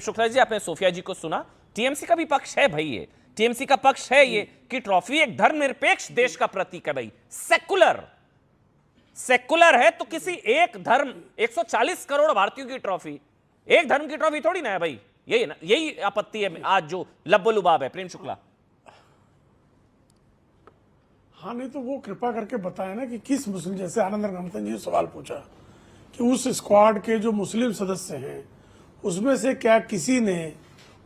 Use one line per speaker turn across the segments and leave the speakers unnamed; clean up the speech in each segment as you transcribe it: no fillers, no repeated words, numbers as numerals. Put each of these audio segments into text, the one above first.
शुक्ला जी, आपने सोफिया जी को सुना। टीएमसी का भी पक्ष है भाई, ये टीएमसी का पक्ष है ये कि ट्रॉफी एक धर्मनिरपेक्ष देश का प्रतीक है भाई, सेकुलर सेकुलर है। तो किसी एक धर्म 140 करोड़ भारतीयों की ट्रॉफी, एक धर्म की ट्रॉफी थोड़ी ना है भाई। यही ना, यही आपत्ति है आज जो लब्बो-लुबाब है। प्रेम शुक्ला,
हाँ, नहीं तो वो कृपा करके बताए ना कि किस मुस्लिम, जैसे आनंद रंगनाथन जी ने सवाल पूछा कि उस स्क्वाड के जो मुस्लिम सदस्य हैं उसमें से क्या किसी ने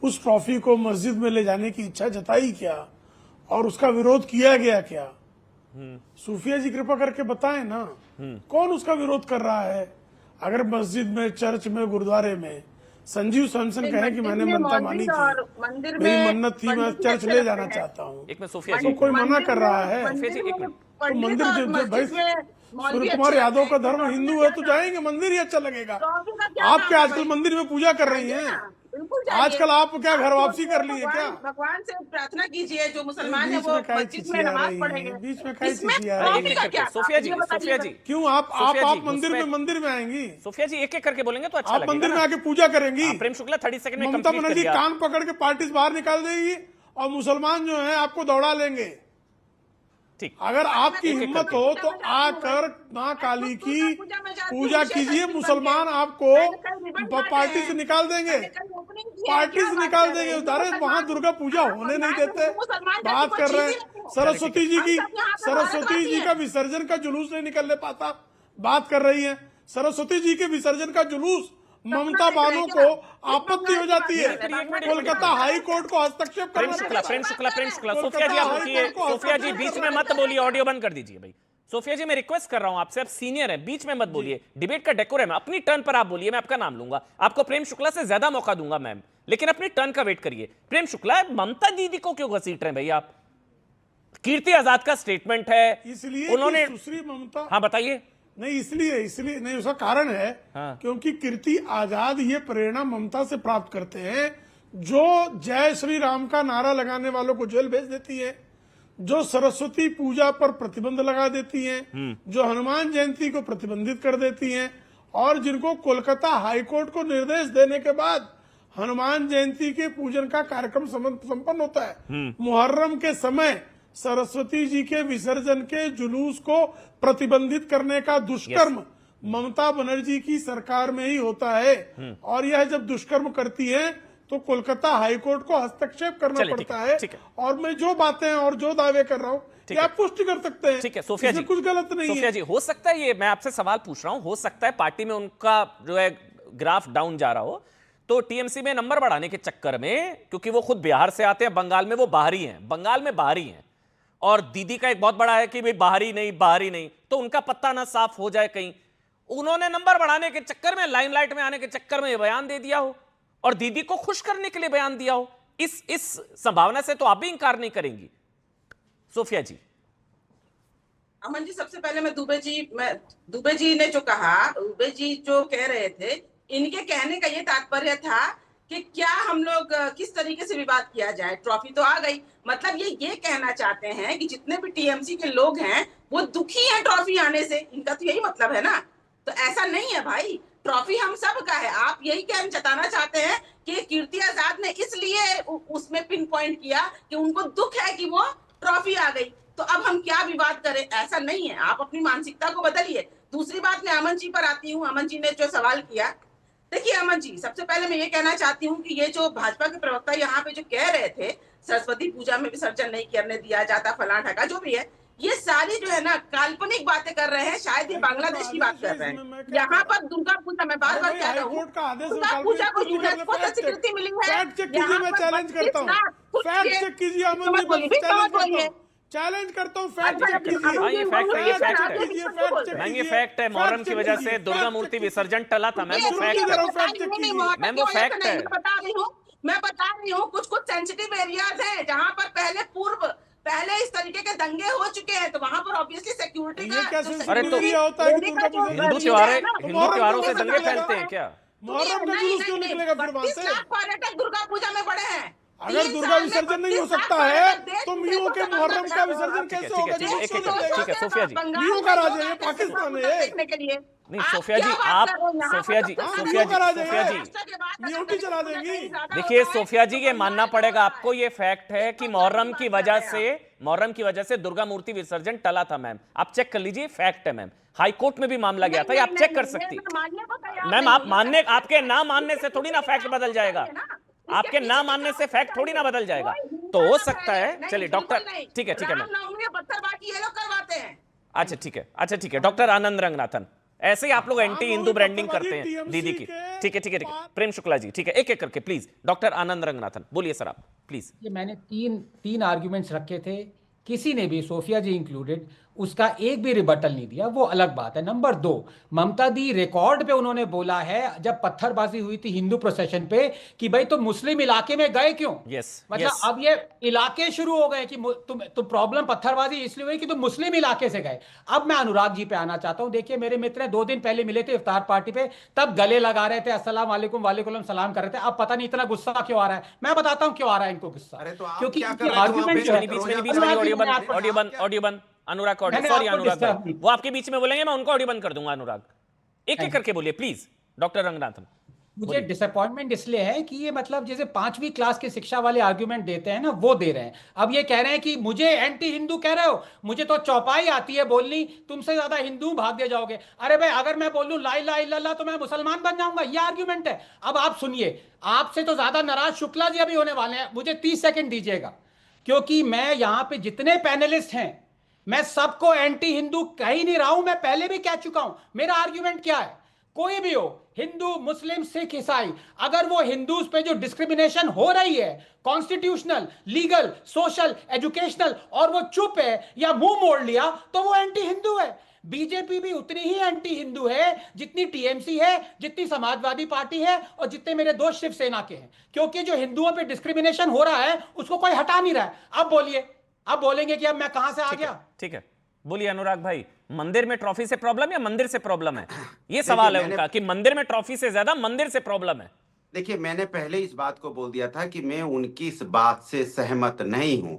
उस ट्रॉफी को मस्जिद में ले जाने की इच्छा जताई क्या और उसका विरोध किया गया क्या? सूफिया जी कृपा करके बताएं ना, कौन उसका विरोध कर रहा है? अगर मस्जिद में, चर्च में, गुरुद्वारे में संजीव सैमसन कहे कि मैंने मनता मानी थी, मेरी मन्नत थी, मैं चर्च ले जाना चाहता हूँ,
एक में सोफिया जी,
तो कोई मना कर रहा है?
सोफिया जी एक मिनट,
तो मंदिर जो भाई सूर्य कुमार यादव का धर्म हिंदू है तो जाएंगे, मंदिर ही अच्छा लगेगा। आप क्या आजकल मंदिर में पूजा कर रही हैं? आजकल आप क्या घर वापसी कर ली है क्या?
भगवान से प्रार्थना कीजिए, जो मुसलमान है वो मस्जिद में नमाज पढ़ेंगे।
बीच में खाई चीज़
सोफिया जी, सोफिया जी,
क्यों आप मंदिर में आएंगी?
सोफिया जी एक एक करके बोलेंगे तो अच्छा
आप
लगेगा
मंदिर में
ना।
आके पूजा करेंगी?
प्रेम शुक्ला 30 सेकंड में
ममता
कंप्लीट
बनर्जी
करिए।
कान पकड़ के पार्टी से बाहर निकाल देगी और मुसलमान जो है आपको दौड़ा लेंगे।
ठीक,
अगर आपकी हिम्मत हो तो आकर माँ काली की पूजा कीजिए, मुसलमान आपको पार्टी से निकाल देंगे, पार्टी से निकाल देंगे। अरे वहां दुर्गा पूजा होने नहीं देते। बात कर रहे हैं सरस्वती जी की, सरस्वती जी का विसर्जन का जुलूस नहीं निकलने पाता। बात कर रही है सरस्वती जी के विसर्जन का जुलूस, ममता बानो को आपत्ति हो जाती है, कोलकाता हाई कोर्ट को हस्तक्षेप
प्रेम
करना
शुक्ला, प्रेम शुक्ला, प्रेम शुक्ला, सोफिया जी आप रुकिए। सोफिया जी बीच में मत बोलिए, ऑडियो बंद कर दीजिए भाई। सोफिया जी मैं रिक्वेस्ट कर रहा हूं आपसे, आप सीनियर हैं, बीच में मत बोलिए, डिबेट का डेकोरम है, अपनी टर्न पर आप बोलिए, मैं आपका नाम लूंगा, आपको प्रेम शुक्ला से ज्यादा मौका दूंगा मैम, लेकिन अपनी टर्न का वेट करिए। प्रेम शुक्ला, ममता दीदी को क्यों घसीट रहे हैं भाई आप? कीर्ति आजाद का स्टेटमेंट है,
इसलिए
उन्होंने,
सुश्री ममता,
हाँ बताइए।
नहीं इसलिए नहीं, उसका कारण है
हाँ।
क्योंकि कीर्ति आजाद ये प्रेरणा ममता से प्राप्त करते हैं, जो जय श्री राम का नारा लगाने वालों को जेल भेज देती है, जो सरस्वती पूजा पर प्रतिबंध लगा देती हैं, जो हनुमान जयंती को प्रतिबंधित कर देती हैं, और जिनको कोलकाता हाईकोर्ट को निर्देश देने के बाद हनुमान जयंती के पूजन का कार्यक्रम संपन्न होता है। मुहर्रम के समय सरस्वती जी के विसर्जन के जुलूस को प्रतिबंधित करने का दुष्कर्म ममता बनर्जी की सरकार में ही होता है, और यह जब दुष्कर्म करती है तो कोलकाता हाईकोर्ट को हस्तक्षेप करना पड़ता है। और मैं जो बातें और जो दावे कर रहा हूँ क्या आप पुष्टि कर सकते हैं?
ठीक है सोफिया जी,
कुछ गलत नहीं है।
सोफिया जी, हो सकता है, ये मैं आपसे सवाल पूछ रहा हूं, हो सकता है पार्टी में उनका जो है ग्राफ डाउन जा रहा हो, तो टीएमसी में नंबर बढ़ाने के चक्कर में, क्योंकि वो खुद बिहार से आते हैं, बंगाल में वो बाहरी हैं, बंगाल में बाहरी हैं, और दीदी का एक बहुत बड़ा है कि भाई बाहरी नहीं, तो उनका पत्ता ना साफ हो जाए कहीं, उन्होंने नंबर बढ़ाने के चक्कर में, लाइमलाइट में आने के चक्कर में ये बयान दे दिया हो और दीदी को खुश करने के लिए बयान दिया हो। इस संभावना से तो आप भी इंकार नहीं करेंगी सोफिया जी।
अमन जी, सबसे पहले मैं दुबे जी ने जो कहा, दुबे जी जो कह रहे थे, इनके कहने का ये तात्पर्य था कि क्या हम लोग किस तरीके से विवाद किया जाए, ट्रॉफी तो आ गई, मतलब ये कहना चाहते हैं कि जितने भी टीएमसी के लोग हैं वो दुखी हैं ट्रॉफी आने से, इनका तो यही मतलब है ना। तो ऐसा नहीं है भाई, ट्रॉफी हम सब का है। आप यही क्या जताना चाहते हैं कि कीर्ति आजाद ने इसलिए उसमें पिन पॉइंट किया कि उनको दुख है कि वो ट्रॉफी आ गई, तो अब हम क्या विवाद करें? ऐसा नहीं है, आप अपनी मानसिकता को बदलिए। दूसरी बात, मैं अमन जी पर आती हूँ। अमन जी ने जो सवाल किया, देखिए अमन जी, सबसे पहले मैं ये कहना चाहती हूँ कि ये जो भाजपा के प्रवक्ता यहाँ पे जो कह रहे थे सरस्वती पूजा में विसर्जन नहीं करने दिया जाता, फलाना ढका जो भी है, ये सारी जो है ना काल्पनिक बातें कर रहे हैं, शायद ये बांग्लादेश की बात कर रहे हैं। यहाँ पर दुर्गा पूजा, मैं बार बार कह रहा हूँ, दुर्गा पूजा को यूनेस्को से स्वीकृति मिली है।
मैं चैलेंज करता हूँ, फैक्ट चेक कीजिए अमन जी, चैलेंज करता हूँ, फैक्ट चेक कीजिए।
हाँ ये फैक्ट है, ये फैक्ट है मैम, ये फैक्ट है। मुहर्रम की वजह से दुर्गा मूर्ति विसर्जन टला था मैम, वो फैक्ट है मैम, वो फैक्ट है।
मैं बता रही हूँ कुछ सेंसिटिव एरियाज हैं जहाँ पर पहले इस तरीके के दंगे हो चुके हैं, तो वहाँ पर ऑब्वियसली सिक्योरिटी का,
अरे तो हिंदू त्योहारों से दंगे फैलते हैं क्या?
32 लाख पर्यटक दुर्गा पूजा में पड़े हैं।
अगर
3
दुर्गा
साल में
विसर्जन नहीं हो
32
सकता
साल
है
देश
तो
में
मियों के
तो
मुहर्रम का विसर्जन
ठीक है,
कैसे
ठीक
होगा?
है, ठीक है,
जो
एक-
बच्चों ने
ठीक है, सोफिया जी।
मियों का राज है ये, पाकिस्तान है ये।
देखने के लिए
नहीं
आप
सोफिया
क्या
जी,
बात
आप
कर रहे हो यहाँ?
सोफिया जी,
मतलब
हाँ,
सोफिया
मियों का राज
जी,
है
सोफिया
ये।
जी,
राष्ट्र के बाद अगर
मियोटी
गणेश
चला
पूजा
देंगी।
कहीं ज्यादा
देखिए
होता है,
सोफिया जी,
तो
ये मानना
बंगाल
पड़ेगा
होता
आपको,
है।
ये फैक्ट है कि
ये तो
मुहर्रम
बड़ी
की
बात
वजह
कर
से
रहे हैं
मुहर्रम की वजह से दुर्गा मूर्ति विसर्जन टला था मैम। आप चेक कर लीजिए, फैक्ट है मैम। हाई कोर्ट में भी मामला गया था, ये आप चेक कर सकती।
मैं मानने को तैयार
मैम
नहीं
आप
हूँ, ये
मानने,
fact है।
आपके ना मानने
इसके
से थोड़ी
पीछे
ना
की
फैक्ट
कहावत
बदल जाएगा।
चाहिए ना। इसके
आपके
पीछे
ना
की
मानने से
कहावत
फैक्ट थोड़ी ना
चाहिए।
बदल जाएगा।
कोई हिंसा
तो हो
ना
सकता
फैले।
है,
नहीं,
चलिए
बिल्कुल
डॉक्टर,
नहीं।
ठीक है, ठीक है मैम।
रामनवमी में पत्थरबाजी ये लोग करवाते हैं।
अच्छा ठीक है, अच्छा ठीक है, डॉक्टर आनंद रंगनाथन, ऐसे ही आप लोग एंटी हिंदू ब्रांडिंग करते हैं दीदी की। ठीक है, ठीक है, ठीक है। प्रेम शुक्ला जी, ठीक है, एक एक करके प्लीज। डॉक्टर आनंद रंगनाथन बोलिए सर, आप प्लीज।
ये मैंने तीन आर्ग्यूमेंट्स रखे थे, किसी ने भी, सोफिया जी इंक्लूडेड, उसका एक भी रिबटल नहीं दिया, वो अलग बात है। नंबर 2, ममता दी रिकॉर्ड पे उन्होंने बोला है जब पत्थरबाजी हुई थी हिंदू प्रोसेशन पे कि भाई तुम मुस्लिम इलाके में गए क्यों?
यस,
मतलब
यस।
अब ये इलाके शुरू हो गए कि तुम प्रॉब्लम पत्थरबाजी इसलिए हुई कि तुम मुस्लिम इलाके से गए। अब मैं अनुराग जी पे आना चाहता हूं। देखिए मेरे मित्र 2 दिन पहले मिले थे इफ्तार पार्टी पे, तब गले लगा रहे थे, अस्सलाम वालेकुम वालेकुम सलाम कर रहे थे। अब पता नहीं इतना गुस्सा क्यों आ रहा है। मैं बताता हूं क्यों आ रहा है इनको गुस्सा।
अरे तो आप
क्योंकि
क्या
इनकी
कर रहे थे वहाँ
आर्गुमेंट
पे?
जो है,
बीच में
अनुराग जी,
ऑडियो बंद,
मैंने आपको-
ऑडियो बंद, ऑडियो बंद। अनुराग ऑडियो,
मैंने
सॉरी
आपको
अनुराग
disturb
भाई,
नहीं।
वो आपके बीच में बोलेंगे, मैं उनको ऑडियो बंद कर दूंगा। अनुराग एक एक करके बोलिए प्लीज। डॉक्टर रंगनाथन
मुझे डिसअपॉइंटमेंट इसलिए है कि ये मतलब जैसे 5वीं क्लास की शिक्षा वाले आर्गुमेंट देते हैं ना, वो दे रहे हैं। अब ये कह रहे हैं कि मुझे एंटी हिंदू कह रहे हो, मुझे तो चौपाई आती है बोलनी, तुमसे ज्यादा हिंदू भाग दे जाओगे। अरे भाई अगर मैं बोल लूं ला इलाहा इल्लल्लाह तो मैं मुसलमान बन जाऊंगा, ये आर्गुमेंट है। अब आप सुनिए, आपसे तो ज्यादा नाराज शुक्ला जी अभी होने वाले हैं, मुझे 30 सेकंड दीजिएगा, क्योंकि मैं यहां पे जितने पैनलिस्ट हैं मैं सबको एंटी हिंदू कह ही नहीं रहा हूं, मैं पहले भी कह चुका हूं। मेरा आर्गुमेंट क्या है, कोई भी हो, हिंदू मुस्लिम सिख ईसाई, अगर वो हिंदूज पे जो डिस्क्रिमिनेशन हो रही है कॉन्स्टिट्यूशनल लीगल सोशल एजुकेशनल, और वो चुप है या मुंह मोड़ लिया, तो वो एंटी हिंदू है। बीजेपी भी उतनी ही एंटी हिंदू है जितनी टीएमसी है, जितनी समाजवादी पार्टी है, और जितने मेरे दोस्त शिवसेना के हैं। क्योंकि जो हिंदुओं पे डिस्क्रिमिनेशन हो रहा है उसको कोई हटा नहीं रहा है। अब बोलिए, अब बोलेंगे कि अब मैं कहां से आ गया?
ठीक है, बोलिए अनुराग भाई। मंदिर में ट्रॉफी से प्रॉब्लम या मंदिर से प्रॉब्लम है? ये सवाल है उनका कि मंदिर में ट्रॉफी से ज्यादा मंदिर से प्रॉब्लम है।
देखिए मैंने पहले इस बात को बोल दिया था कि मैं उनकी इस बात से सहमत नहीं हूं।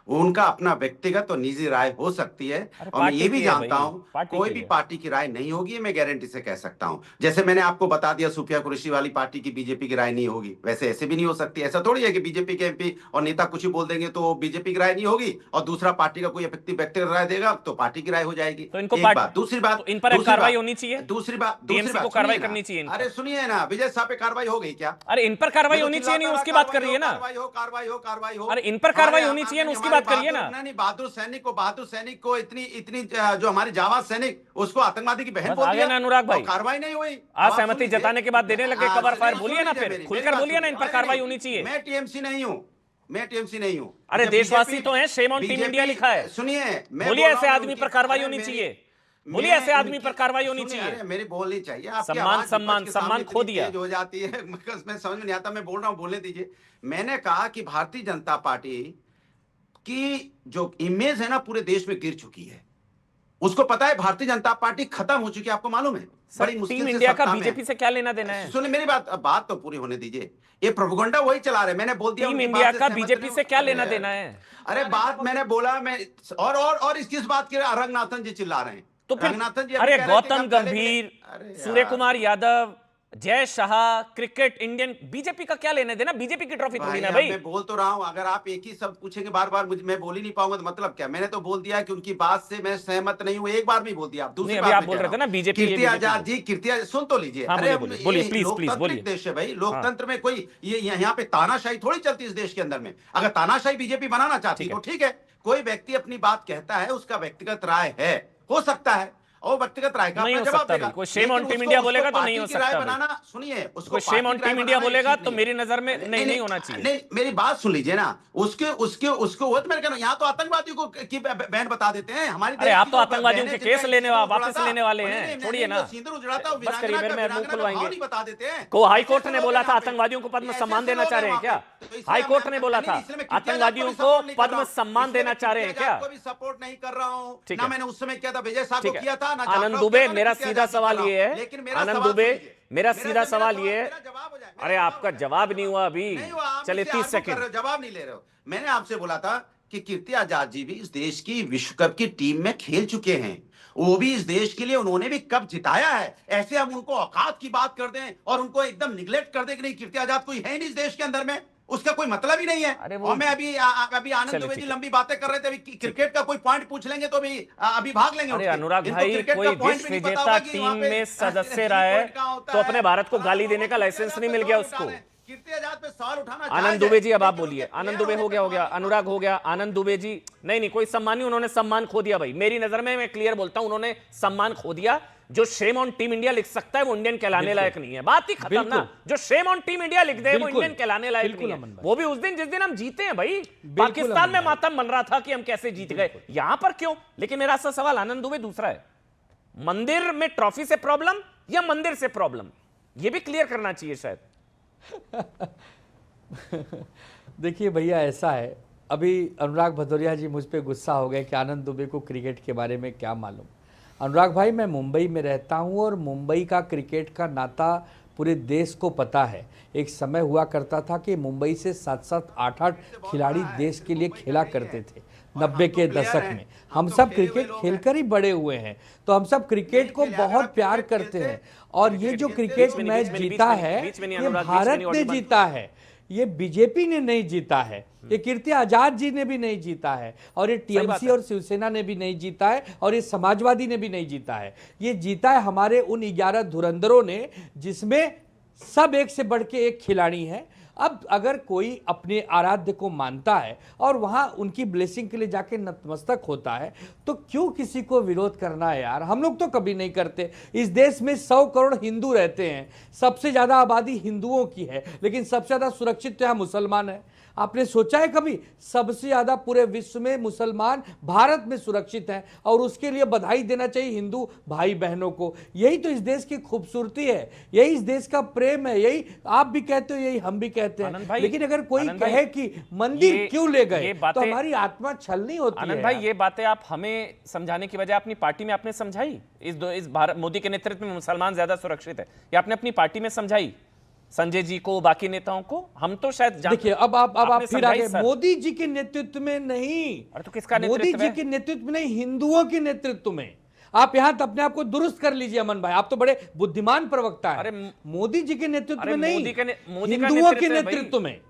वो उनका अपना व्यक्तिगत और निजी राय हो सकती है,
अरे
और मैं
पार्टी
ये भी
की है
जानता
भाई,
हूं
पार्टी
कोई
की
भी
है।
पार्टी की राय नहीं होगी, मैं गारंटी से कह सकता हूं। जैसे मैंने आपको बता दिया सूफिया कुरैशी वाली पार्टी की बीजेपी की राय नहीं होगी, वैसे ऐसे भी नहीं हो सकती। ऐसा थोड़ी है कि बीजेपी के एमपी और नेता कुछ ही बोल देंगे तो बीजेपी की राय नहीं होगी, और दूसरा पार्टी का कोई व्यक्तिगत राय देगा तो पार्टी की राय हो जाएगी।
तो इनको
एक
पार्टी-
बात। दूसरी बात,
तो इन पर कार्रवाई होनी चाहिए।
दूसरी बात,
TMC को कार्रवाई
सुनिए ना।
करनी चाहिए इनको।
अरे सुनिए ना, विजय शाह पे कार्रवाई हो गई क्या?
अरे इन पर कार्रवाई
मैं तो
होनी चाहिए, नहीं
चिल्लाता
उसकी
रहा,
बात कर रही है ना।
कार्रवाई हो, कार्रवाई हो, कार्रवाई हो।
अरे इन पर कार्रवाई
हमारे-
होनी चाहिए ना, उसकी
हमारे
बात करिए ना।
बहादुर- नहीं, बहादुर सैनिक को इतनी इतनी जो हमारी जाबाज सैनिक, उसको आतंकवादी की बहन
बस
बोल
आ गए
दिया
ना अनुराग भाई।
और कार्रवाई नहीं हुई।
आज
अब
सहमति
सुन लीजिए।
जताने के बाद देने लगे
हाँ,
कवर फायर,
सुन
बोलिए ना
लीजिए
फिर,
मेरी
खुलकर
बात
बोलिए ना, इन पर
सुनिए।
कार्रवाई
नहीं,
होनी चाहिए।
मैं टीएमसी नहीं हूँ, मैं टीएमसी नहीं हूँ।
अरे
जब
देशवासी
बीजेपी
तो हैं, shame on team
BJP
India लिखा है।
सुनिए, मैं
बोलिए
बोल रहा
ऐसे
हूँ
आदमी
उनकी-
पर कार्रवाई
अरे
होनी
मेरी-
चाहिए। बोलिए
मैं
ऐसे आदमी
उनकी-
पर कार्रवाई होनी
सुनिए,
चाहिए।
अरे मेरी बोलनी चाहिए। आपकी
सम्मान,
आवाज
सम्मान,
विपक्ष के
सम्मान
सामने
खो
इतनी
दिया।
तेज हो जाती है, मैं समझ में नहीं आता। मैं बोल रहा हूँ, बोलने दीजिए। मैंने कहा कि भारतीय जनता पार्टी की जो इमेज है ना पूरे देश में गिर चुकी है। उसको पता है भारतीय जनता पार्टी खत्म हो चुकी है, आपको मालूम है।
सर,
बड़ी मुश्किल
टीम
से
इंडिया का
सत्ता में है।
बीजेपी से क्या लेना देना है?
सुनिए मेरी बात तो पूरी होने दीजिए। ये प्रोपेगेंडा वही चला रहे। मैंने बोल दिया
टीम
उनकी
इंडिया
बात से
का
सहमत
बीजेपी
नहीं
से
हूं।
क्या लेना देना है?
अरे बात मैंने बोला, मैं और इस किस बात के रंगनाथन जी चिल्ला रहे हैं?
तो फिर
रंगनाथन जी अभी
अरे
कह रहे थे कि
गौतम
हम पहले
गंभीर,
अरे
सूर्य
यार।
Kumar Yadav, Jay Shah, cricket Indian, BJP का क्या लेने देना? बीजेपी की ट्रॉफी थोड़ी ना
अब
भाई।
मैं बोल तो रहा हूं, अगर आप एक ही शब्द पूछेंगे बार बार, मैं बोल ही नहीं पाऊंगा तो मतलब क्या? मैंने तो बोल दिया कि उनकी बात से मैं सहमत नहीं हूं, एक बार भी बोल दिया। आप दूसरी
नहीं,
बात
अभी आप
मैं
बोल
कह
रहे
रहा
थे ना
हूं।
बीजेपी ये
कीर्ति
बीजेपी
आजाद जी, सुन तो लीजिए।
हाँ,
अरे
बोलिए,
ये
बोलिए, प्लीज,
लोकतांत्रिक
बोलिए।
देश है भाई, लोकतंत्र में कोई ये यहाँ पे तानाशाही थोड़ी चलती इस देश के अंदर में। अगर तानाशाही बीजेपी बनाना चाहती तो ठीक है, कोई व्यक्ति अपनी बात कहता है, उसका व्यक्तिगत राय है, हो सकता है, और व्यक्तिगत राय का
नहीं
अपना
हो
जवाब
सकता
देगा।
भाई। कोई shame on
लेकिन
team
उसको-
India
उसको
बोलेगा तो
पार्टी
नहीं हो
की राय
सकता भाई।
बनाना, सुनिए, उसको
कोई shame on
पार्टी की राय
team India
बनाना
बोलेगा
ठीक
तो
नहीं
मेरी
है।
नजर में नहीं होना चाहिए।
नहीं, मेरी बात सुन लीजिए ना। उसको वो तो मैंने कहा, यहाँ तो आतंकवादियों को की बैन बता देते हैं। हमारी
अरे
देश
आप
की
तो
जो
आतंकवादियों
बहनें
के
जिनका
केस लेने
सिंदूर
वापस
उजड़ा था,
लेने वाले
नहीं,
हैं,
नहीं,
छोड़िए
नहीं,
ना।
जो सिंदूर उजड़ा था,
बस करिए, मेरे में मुंह
वीरांगना का
खुलवाएंगे।
भाव नहीं बता देते हैं।
को हाई कोर्ट
ऐसे
ने
लोग
बोला
हैं
था
यहाँ पे।
आतंकवादियों को पद्म
ऐसे
सम्मान देना
लोग
चाह रहे हैं
हैं
क्या?
वहाँ पे। तो इसलिए
हाई कोर्ट
मैं-
ने बोला
नहीं,
था
इसलिए मैं कीर्ति आजाद
आतंकवादियों
भी
को
support नहीं कर
पद्म
रहा हूं।
सम्मान
इसलिए
देना
मैं
चाह रहे हैं
कीर्ति
क्या?
आजाद को भी सपोर्ट नहीं कर रहा हूँ।
ठीक
ना
है।
मैंने उस समय किया था, विजय शाह को
ठीक है।
किया था ना
आनंद
जाफर
दुबे,
किया था, ना
मेरा
कीर्ति
सीधा
आजाद की
सवाल
कर रहा
ये
हूं।
है,
लेकिन मेरा
आनंद
सवाल
दुबे,
सुनिए।
मेरा सीधा सवाल ये है।
मेरा जवाब हो जाए।
अरे आपका जवाब नहीं हुआ अभी।
नहीं हुआ, आप
चलिए,
मुझसे
30
आर्गू कर
सेकंड।
रहे हो, जवाब नहीं ले रहे हो। मैंने आपसे बोला था कि कीर्ति आजाद जी भी इस देश की विश्व कप की टीम में खेल चुके हैं, वो भी इस देश के लिए उन्होंने भी कप जिताया है। ऐसे हम उनको औकात की बात कर दें और उनको एकदम निगलेक्ट कर दें कि नहीं कीर्ति आजाद कोई है ही नहीं इस देश के अंदर में, उसका कोई मतलब ही नहीं है।
अरे वो-
और मैं अभी आनंद
चलिए,
दुबे
ठीक
जी
है।
लंबी बातें कर रहे थे, अभी क्रिकेट का कोई पॉइंट पूछ लेंगे तो अभी भाग लेंगे
अरे
उठ के।
अनुराग
इनको
भाई,
क्रिकेट
कोई
का point
विश्व
भी नहीं पता
विजेता
होगा कि
टीम
वहाँ पे
में सदस्य
three
रहा है
point कहाँ होता
तो अपने
है।
भारत को गाली
वो
देने का
कीर्ति
लाइसेंस
आजाद
नहीं
पे
मिल गया
सवाल
उसको।
उठा रहे हैं। कीर्ति आजाद पे सवाल उठाना
आनंद
जायज
दुबे
है,
जी, अब आप
लेकिन
बोलिए।
उनके
आनंद
player
दुबे हो
होने
गया,
पे
हो गया,
सवाल
अनुराग हो गया, आनंद दुबे जी। नहीं कोई सम्मान नहीं, उन्होंने सम्मान खो दिया भाई मेरी नजर में। मैं क्लियर बोलता हूं, उन्होंने सम्मान खो दिया। जो शेम ऑन टीम इंडिया लिख सकता है वो इंडियन कहलाने लायक नहीं है, बात ही खत्म ना। जो शेम ऑन टीम इंडिया लिख दे वो
बिल्कुल,
इंडियन कहलाने लायक
बिल्कुल
नहीं
अमन
है।
भाई।
वो भी उस दिन जिस दिन हम जीते हैं भाई। पाकिस्तान
अमन
में
भाई।
मातम बन रहा था कि हम कैसे जीत गए, यहां पर क्यों? लेकिन मेरा असल सवाल आनंद दुबे दूसरा है, मंदिर में ट्रॉफी से प्रॉब्लम या मंदिर से प्रॉब्लम, यह भी क्लियर करना चाहिए शायद।
देखिए भैया, ऐसा है, अभी अनुराग भदौरिया जी मुझ पे गुस्सा हो गए कि आनंद दुबे को क्रिकेट के बारे में क्या मालूम। अनुराग भाई, मैं मुंबई में रहता हूं और मुंबई का क्रिकेट का नाता पूरे देश को पता है। एक समय हुआ करता था कि मुंबई से 7-7, 8-8 खिलाड़ी देश के लिए खेला करते थे 90 के दशक में। हम सब क्रिकेट खेलकर ही बड़े हुए हैं, तो हम सब क्रिकेट को बहुत प्यार करते हैं। और ये जो क्रिकेट मैच जीता है ये भारत ने जीता है, ये बीजेपी ने नहीं जीता है, ये कीर्ति आजाद जी ने भी नहीं जीता है, और ये टीएमसी और शिवसेना ने भी नहीं जीता है, और ये समाजवादी ने भी नहीं जीता है। ये जीता है हमारे उन 11 धुरंधरों ने, जिसमें सब एक से बढ़ के एक खिलाड़ी हैं। अब अगर कोई अपने आराध्य को मानता है और वहां उनकी ब्लेसिंग के लिए जाके नतमस्तक होता है, तो क्यों किसी को विरोध करना है यार? हम लोग तो कभी नहीं करते। इस देश में 100 करोड़ हिंदू रहते हैं, सबसे ज्यादा आबादी हिंदुओं की है, लेकिन सबसे ज्यादा सुरक्षित तो यहाँ मुसलमान है। आपने सोचा है कभी? सबसे ज्यादा पूरे विश्व में मुसलमान भारत में सुरक्षित हैं, और उसके लिए बधाई देना चाहिए हिंदू भाई बहनों को। यही तो इस देश की खूबसूरती है, यही इस देश का प्रेम है, यही आप भी कहते हो, यही हम भी कहते हैं। लेकिन अगर कोई कहे कि मंदिर क्यों ले गए, तो हमारी आत्मा छलनी होती है।
आनंद भाई, ये बातें आप हमें समझाने की बजाय अपनी पार्टी में आपने समझाई। इस भारत मोदी के नेतृत्व में मुसलमान ज्यादा सुरक्षित है, ये आपने अपनी पार्टी में समझाई संजय जी को, बाकी नेताओं को। हम तो शायद
देखिए, अब आप फिर आगे, मोदी जी के नेतृत्व में नहीं।
अरे तो किसका नेतृत्व
मोदी जी
है?
के नेतृत्व में नहीं, हिंदुओं के नेतृत्व में। आप यहां अपने आप को दुरुस्त कर लीजिए अमन भाई, आप तो बड़े बुद्धिमान प्रवक्ता हैं।
अरे
मोदी जी के नेतृत्व
अरे
में नहीं,
मोदी का
हिंदुओं के
नेतृत्व है भाई।
नेतृत्व में,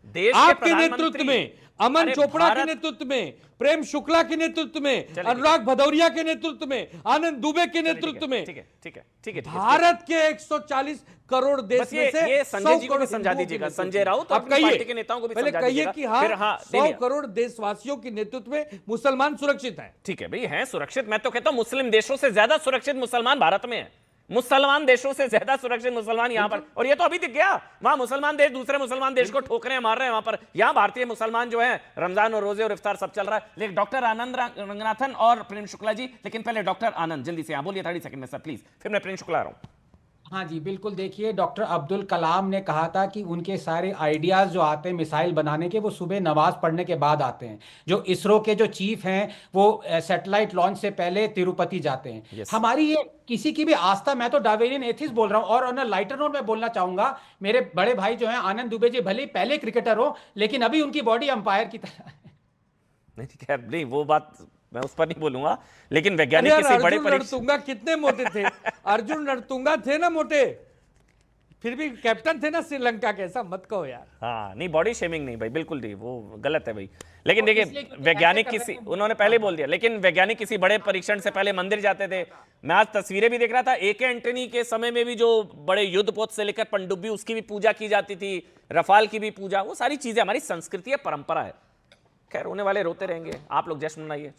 देश के
आपके
प्रधानमंत्री,
नेतृत्व में, अमन
अरे
चोपड़ा के
भारत-
नेतृत्व में, प्रेम शुक्ला के नेतृत्व में,
चलिए,
अनुराग भदौरिया के नेतृत्व में, आनंद दुबे के नेतृत्व में,
ठीक है, ठीक है, ठीक है, ठीक है।
भारत के 140 करोड़ देश
बस
में से
ये संजय जी को भी
100
समझा
करोड़
दीजिएगा,
हिंदुओं के
संजय राउत और
आप
अपनी
कहिए,
पार्टी के नेताओं को भी
पहले
समझा
कहिए
दीजिएगा।
कि हाँ,
फिर हाँ,
100
नहीं,
करोड़ देशवासियों के नेतृत्व में मुसलमान सुरक्षित हैं।
ठीक है भाई, हैं सुरक्षित। मैं तो कहता हूं मुस्लिम देशों से ज्यादा सुरक्षित मुसलमान भारत में है, मुसलमान देशों से ज्यादा सुरक्षित मुसलमान यहां पर। और ये तो अभी दिख गया, वहां मुसलमान देश दूसरे मुसलमान देश को ठोक रहे हैं, मार रहे हैं वहां पर। यहां भारतीय मुसलमान जो है रमजान और रोजे और इफ्तार सब चल रहा है। लेकिन डॉक्टर आनंद रंगनाथन और प्रेम शुक्ला जी, लेकिन पहले डॉक्टर आनंद जल्दी से बोलिए 30 सेकंड में सर प्लीज, फिर मैं प्रेम शुक्ला आ रहा हूं।
हाँ जी बिल्कुल। देखिए, डॉक्टर अब्दुल कलाम ने कहा था कि उनके सारे आइडियाज़ जो आते हैं मिसाइल बनाने के, वो सुबह नमाज पढ़ने के बाद आते हैं। जो इसरो के जो चीफ हैं वो सैटेलाइट लॉन्च से पहले तिरुपति जाते हैं।
Yes.
हमारी ये किसी की भी आस्था, मैं तो डार्विनियन एथिस्ट बोल रहा हूँ। और ऑन लाइटर नोट में बोलना चाहूंगा, मेरे बड़े भाई जो हैं आनंद दुबे जी, भले ही पहले क्रिकेटर हो, लेकिन अभी उनकी बॉडी अंपायर की तरह है।
नहीं ठीक है, नहीं वो बात मैं उस पर नहीं बोलूंगा, लेकिन वैज्ञानिक किसी बड़े
अर्जुन रणतुंगा कितने मोटे थे? अर्जुन रणतुंगा थे ना मोटे, फिर भी कैप्टन थे ना श्रीलंका के, ऐसा मत कहो यार।
हाँ नहीं, बॉडी शेमिंग नहीं भाई, बिल्कुल नहीं, वो गलत है भाई। लेकिन
इसलिए
देखिए,
क्योंकि
वैज्ञानिक
ऐसे
किसी,
करने
उन्होंने पहले बोल दिया, लेकिन वैज्ञानिक किसी बड़े परीक्षण से पहले मंदिर जाते थे। मैं आज तस्वीरें भी देख रहा था, AK एंटनी के समय में भी जो बड़े युद्धपोत से लेकर पनडुब्बी, उसकी भी पूजा की जाती थी, रफाल की भी पूजा, वो सारी चीजें हमारी संस्कृति है, परंपरा है। खैर, होने वाले रोते रहेंगे, आप लोग जश्न मनाइए।